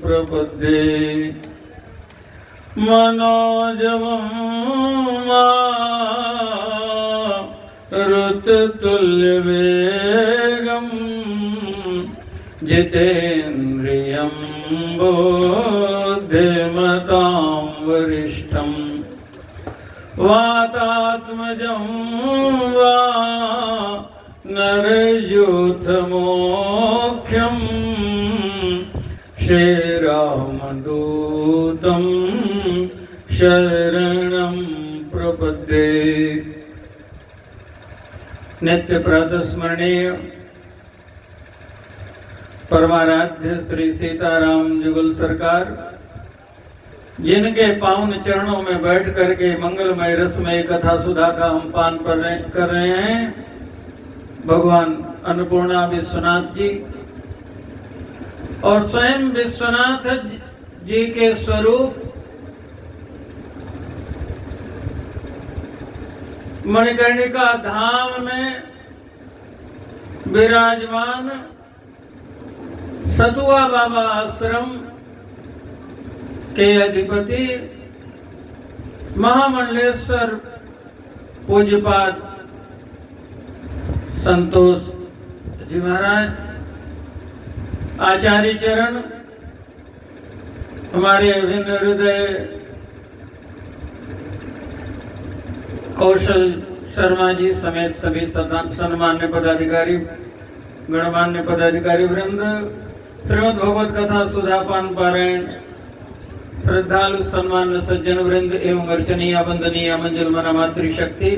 प्रपद्ये मनोजवं मारुततुल्यवेगं जितेन्द्रियं बुद्धिमतां वरिष्ठम् वातात्मजं वा नरयूथमोख्यं श्रीरामदूतं शरणं प्रपद्ये। नित्य प्रातः स्मरणीय परमाराध्य श्री सीताराम जुगल सरकार, जिनके पावन चरणों में बैठ करके मंगलमय रसमय कथा सुधा का हम पान कर रहे हैं, भगवान अन्नपूर्णा विश्वनाथ जी और स्वयं विश्वनाथ जी के स्वरूप मणिकर्णिका धाम में विराजमान सतुआ बाबा आश्रम के अधिपति महामंडलेश्वर पूज्यपाद संतोष जी महाराज, आचार्य चरण, हमारे अभिन्न हृदय कौशल शर्मा जी समेत सभी सम्मान्य पदाधिकारी, गणमान्य पदाधिकारी वृंद, श्रीमद् भगवत कथा सुधापान पारायण श्रद्धालु सम्मान्य सज्जन वृंद एवं अर्चनीय वंदनीय मंजुल मना मातृशक्ति,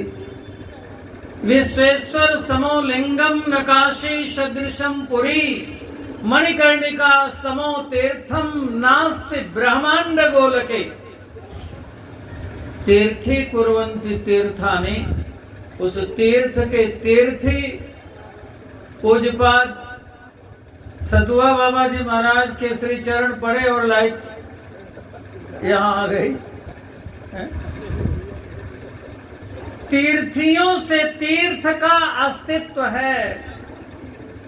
विश्वेश्वर समो लिंगम नकाशी सदृशम पुरी मणिकर्णिका समो तीर्थम नास्ति ब्रह्मांड गोलके। तीर्थी कुर्वन्ति तीर्थानि, उस तीर्थ के तीर्थी पूज्यपाद सतुआ बाबा जी महाराज के श्री चरण पड़े और लाइट यहाँ आ गई। तीर्थियों से तीर्थ का अस्तित्व है।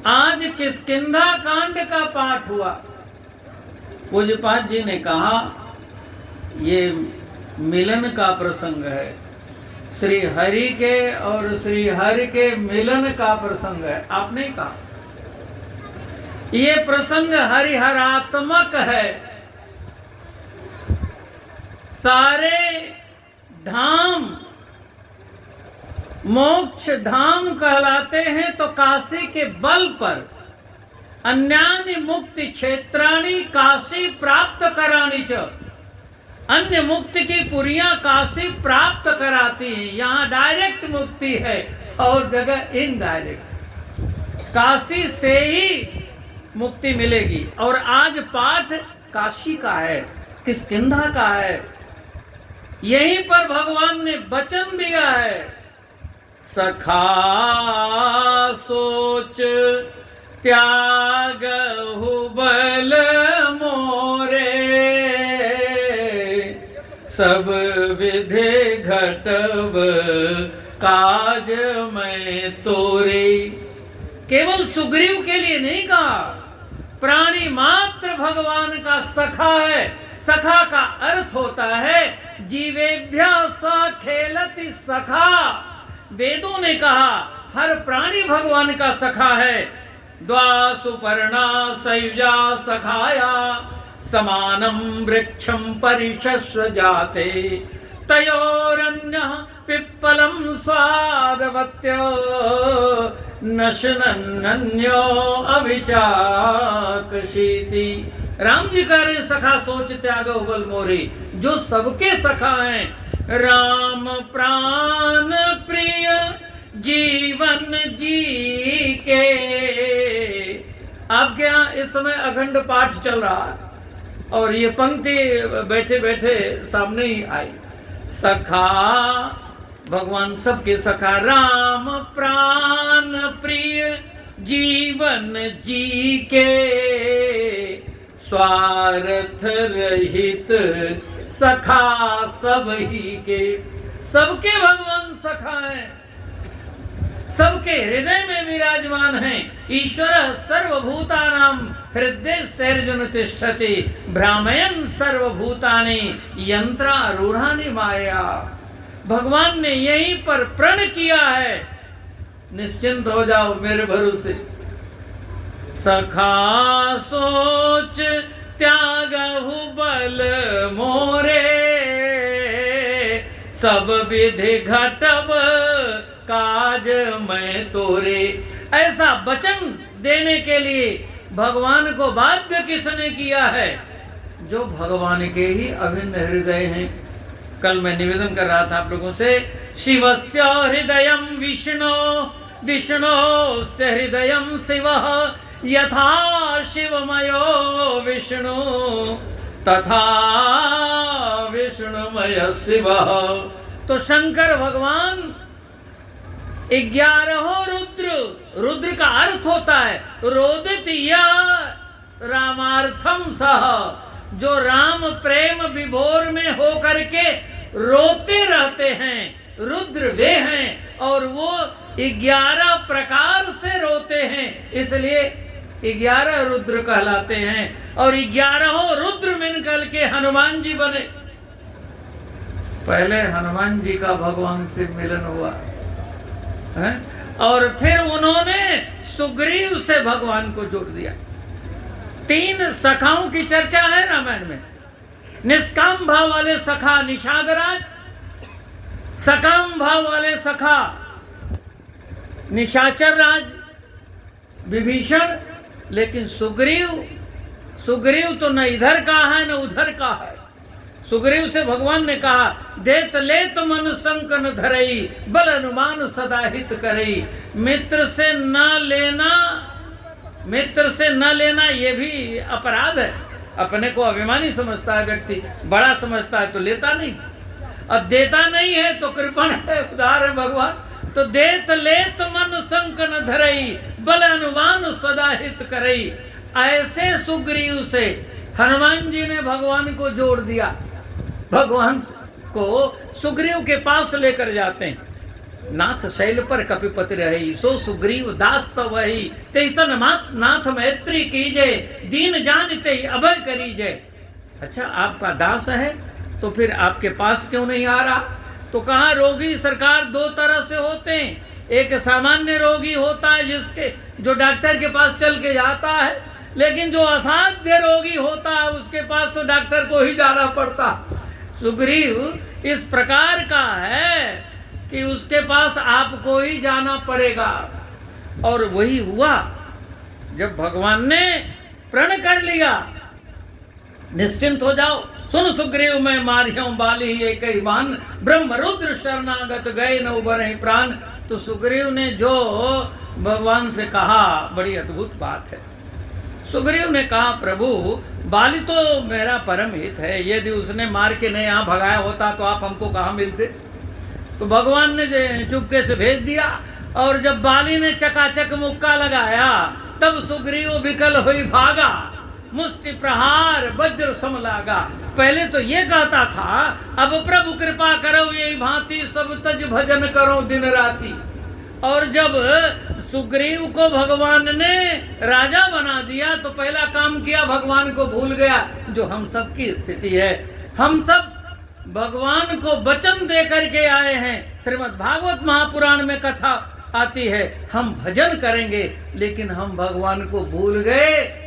आज किष्किंधा कांड का पाठ हुआ। पूज्यपाद जी ने कहा ये मिलन का प्रसंग है, श्री हरि के और श्री हरि के मिलन का प्रसंग है। आपने कहा ये प्रसंग हरिहरात्मक है। सारे धाम मोक्ष धाम कहलाते हैं, तो काशी के बल पर अन्यान्य मुक्ति क्षेत्राणि काशी प्राप्त करानी च, अन्य मुक्ति की पुरियां काशी प्राप्त कराती हैं। यहाँ डायरेक्ट मुक्ति है और जगह इनडायरेक्ट, काशी से ही मुक्ति मिलेगी। और आज पाठ काशी का है, किष्किंधा का है। यहीं पर भगवान ने वचन दिया है, सखा सोच त्यागहु बल मोरे, सब विधि घटब काज में तोरे। केवल सुग्रीव के लिए नहीं कहा, प्राणी मात्र भगवान का सखा है। सखा का अर्थ होता है जीवेभ्य स खेलति सखा। वेदों ने कहा हर प्राणी भगवान का सखा है। द्वा सुपर्णा सयुजा सखाया समानम वृक्षम परिशस्व जाते, तयोरन्यः पिप्पलम स्वादवत्यो नशनन्यो अभिचाकशीति। राम जी कह रहे सखा सोच त्यागो बल मोरे, जो सबके सखा हैं। राम प्राण प्रिय जीवन जी के। अब क्या इस समय अखंड पाठ चल रहा है और ये पंक्ति बैठे बैठे सामने ही आई। सखा भगवान सबके सखा, राम प्राण प्रिय जीवन जी के, स्वार्थ रहित सखा सब ही के। सबके भगवान सखा हैं। सबके हृदय में विराजमान हैं। ईश्वर सर्वभूतानां हृदय सर्जुन तिष्ठति भ्रामयन् सर्वभूतानि यंत्रारूढ़ानि माया। भगवान ने यहीं पर प्रण किया है, निश्चिंत हो जाओ मेरे भरोसे। सखा सोच त्यागहु बल मोरे, सब विधि घटब काज मैं तोरे। ऐसा वचन देने के लिए भगवान को बाध्य किसने किया है? जो भगवान के ही अभिन्न हृदय हैं। कल मैं निवेदन कर रहा था आप लोगों से, शिवस्य हृदयं विष्णु विष्णोस्य हृदयं शिवः, यथा शिवमयो विष्णु तथा विष्णुमय शिवः। तो शंकर भगवान 11 रुद्र, रुद्र का अर्थ होता है रोदित या रामार्थम सह, जो राम प्रेम विभोर में हो करके रोते रहते हैं, रुद्र वे हैं। और वो 11 प्रकार से रोते हैं, इसलिए 11 रुद्र कहलाते हैं। और 11 रुद्र मिलकर के हनुमान जी बने। पहले हनुमान जी का भगवान से मिलन हुआ है, और फिर उन्होंने सुग्रीव से भगवान को जोड़ दिया। 3 सखाओं की चर्चा है रामायण में। निष्काम भाव वाले सखा निषादराज, सकाम भाव वाले सखा निशाचर राज विभीषण। लेकिन सुग्रीव तो न इधर का है न उधर का है। सुग्रीव से भगवान ने कहा, देत लेत मन संकन धरई, बल अनुमान सदा हित करई। मित्र से न लेना ये भी अपराध है। अपने को अभिमानी समझता है व्यक्ति, बड़ा समझता है तो लेता नहीं। अब देता नहीं है तो कृपण है, उदार है भगवान। तो देत लेत मन संकन धरई, बल अनुमान सदा हित करई। ऐसे सुग्रीव से हनुमान जी ने भगवान को जोड़ दिया। भगवान को सुग्रीव के पास लेकर जाते हैं। नाथ शैल पर कपिपति रही, सो सुग्रीव दास तो वही, तेसन नाथ मैत्री कीजे, दीन जानते अभय करीजे। अच्छा, आपका दास है तो फिर आपके पास क्यों नहीं आ रहा? तो कहा, रोगी सरकार 2 तरह से होते हैं। एक सामान्य रोगी होता है जो डॉक्टर के पास चल के जाता है, लेकिन जो असाध्य रोगी होता है उसके पास तो डॉक्टर को ही जाना पड़ता। सुग्रीव इस प्रकार का है कि उसके पास आपको ही जाना पड़ेगा। और वही हुआ जब भगवान ने प्रण कर लिया, निश्चिंत हो जाओ, सुन सुग्रीव मैं मारियों बाली एक ही बान, ब्रह्म रुद्र शरणागत गए न उबरहि प्राण। तो सुग्रीव ने जो भगवान से कहा, बड़ी अद्भुत बात है। सुग्रीव ने कहा, प्रभु बाली तो मेरा परम हित है, यदि उसने मार के नहीं यहाँ भगाया होता तो आप हमको कहाँ मिलते। तो भगवान ने चुपके से भेज दिया। और जब बाली ने चकाचक मुक्का लगाया, तब सुग्रीव विकल हुई भागा, मुष्टि प्रहार वज्र सम लागा। पहले तो ये कहता था, अब प्रभु कृपा करो यही भांति, सब तज भजन करो दिन राति। और जब सुग्रीव को भगवान ने राजा बना दिया तो पहला काम किया, भगवान को भूल गया। जो हम सब की स्थिति है, हम सब भगवान को वचन दे करके आए हैं। श्रीमद् भागवत महापुराण में कथा आती है, हम भजन करेंगे, लेकिन हम भगवान को भूल गए।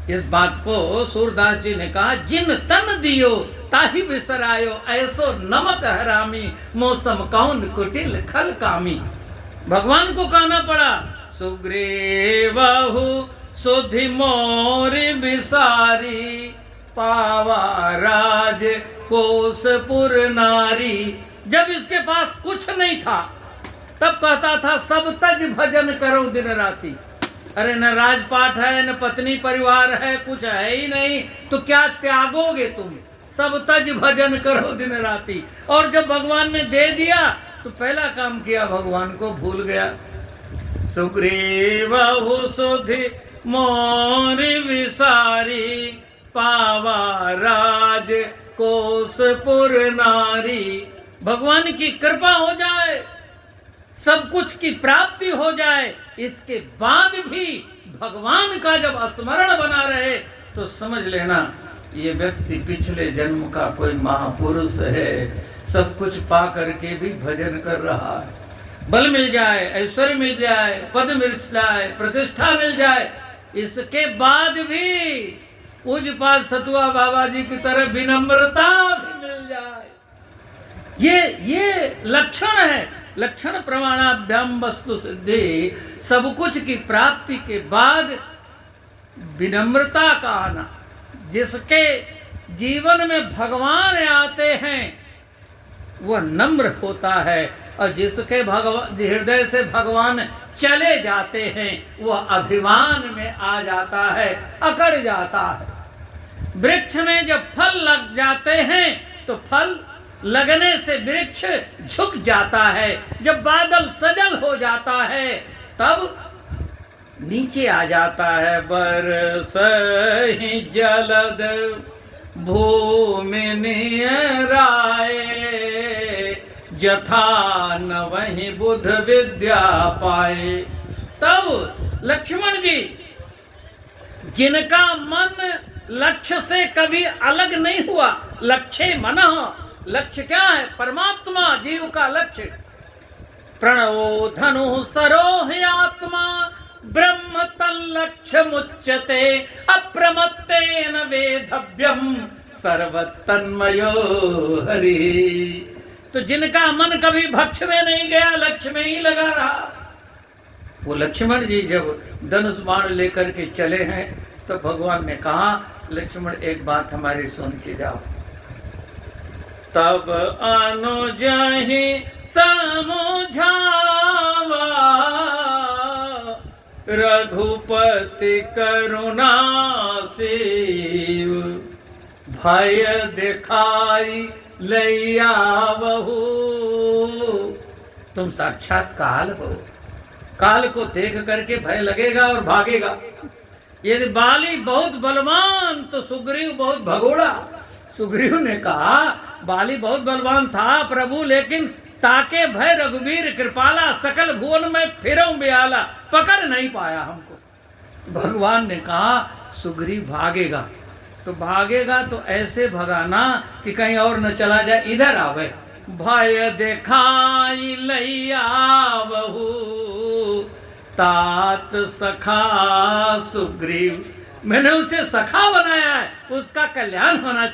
इस बात को सूरदास जी ने कहा, जिन तन दियो ताहि बिसरायो, ऐसो नमक हरामी, मौसम कौन कुटिल खल कामी। भगवान को कहना पड़ा, सुग्रीवहु सुधि मोर बिसारी, पावा राज कोसपुर नारी। जब इसके पास कुछ नहीं था तब कहता था, सब तज भजन करो दिन राति। अरे न राजपाट है, न पत्नी परिवार है, कुछ है ही नहीं, तो क्या त्यागोगे तुम? सब तज भजन करो दिन राति। और जब भगवान ने दे दिया तो पहला काम किया, भगवान को भूल गया। सुग्रीवहु सुधि मोर विसारी, पावा राज कोसपुर नारी। भगवान की कृपा हो जाए, सब कुछ की प्राप्ति हो जाए, इसके बाद भी भगवान का जब स्मरण बना रहे तो समझ लेना ये व्यक्ति पिछले जन्म का कोई महापुरुष है। सब कुछ पा करके भी भजन कर रहा है। बल मिल जाए, ऐश्वर्य मिल जाए, पद मिल जाए, प्रतिष्ठा मिल जाए, इसके बाद भी पूज्यपाद सतुआ बाबा जी की तरह विनम्रता भी मिल जाए। ये लक्षण है, लक्षण प्रमाणाभ्याम वस्तु सिद्धि। सब कुछ की प्राप्ति के बाद विनम्रता का आना। जिसके जीवन में भगवान आते हैं वह नम्र होता है, और जिसके हृदय से भगवान चले जाते हैं वह अभिमान में आ जाता है, अकड़ जाता है। वृक्ष में जब फल लग जाते हैं तो फल लगने से वृक्ष झुक जाता है। जब बादल सजल हो जाता है तब नीचे आ जाता है। बरसहि जलद भूमि निराए, जथा न वही बुध विद्या पाए। तब लक्ष्मण जी, जिनका मन लक्ष्य से कभी अलग नहीं हुआ, लक्ष्य मनः, लक्ष्य क्या है? परमात्मा, जीव का लक्ष्य। प्रणवो धनु सरोह आत्मा, ब्रह्म तल्लक्ष्य मुच्यते, अप्रमत्तेन वेधव्यम सर्वतन्मयो हरि। तो जिनका मन कभी भक्ष में नहीं गया, लक्ष्य में ही लगा रहा, वो लक्ष्मण जी जब धनुष बाण लेकर के चले हैं तो भगवान ने कहा, लक्ष्मण एक बात हमारी सुन के जाओ। तब अनुजहि समझावा, रघुपति करुणा शिव, भय दिखाई लैया बहू। तुम साक्षात काल हो, काल को देख करके भय लगेगा और भागेगा। यदि बाली बहुत बलवान तो सुग्रीव बहुत भगोड़ा। सुग्रीव ने कहा बाली बहुत बलवान था प्रभु, लेकिन ताके भय रघुवीर कृपाला, सकल भुवन में फिरऊं बियाला, पकड़ नहीं पाया हमको। भगवान ने कहा सुग्रीव भागेगा तो भागेगा तो ऐसे भगाना कि कहीं और न चला जाए, इधर आवे। भय दिखाई लैया बहू, तात सखा सुग्रीव। मैंने उसे सखा बनाया है, उसका कल्याण होना चाहिए।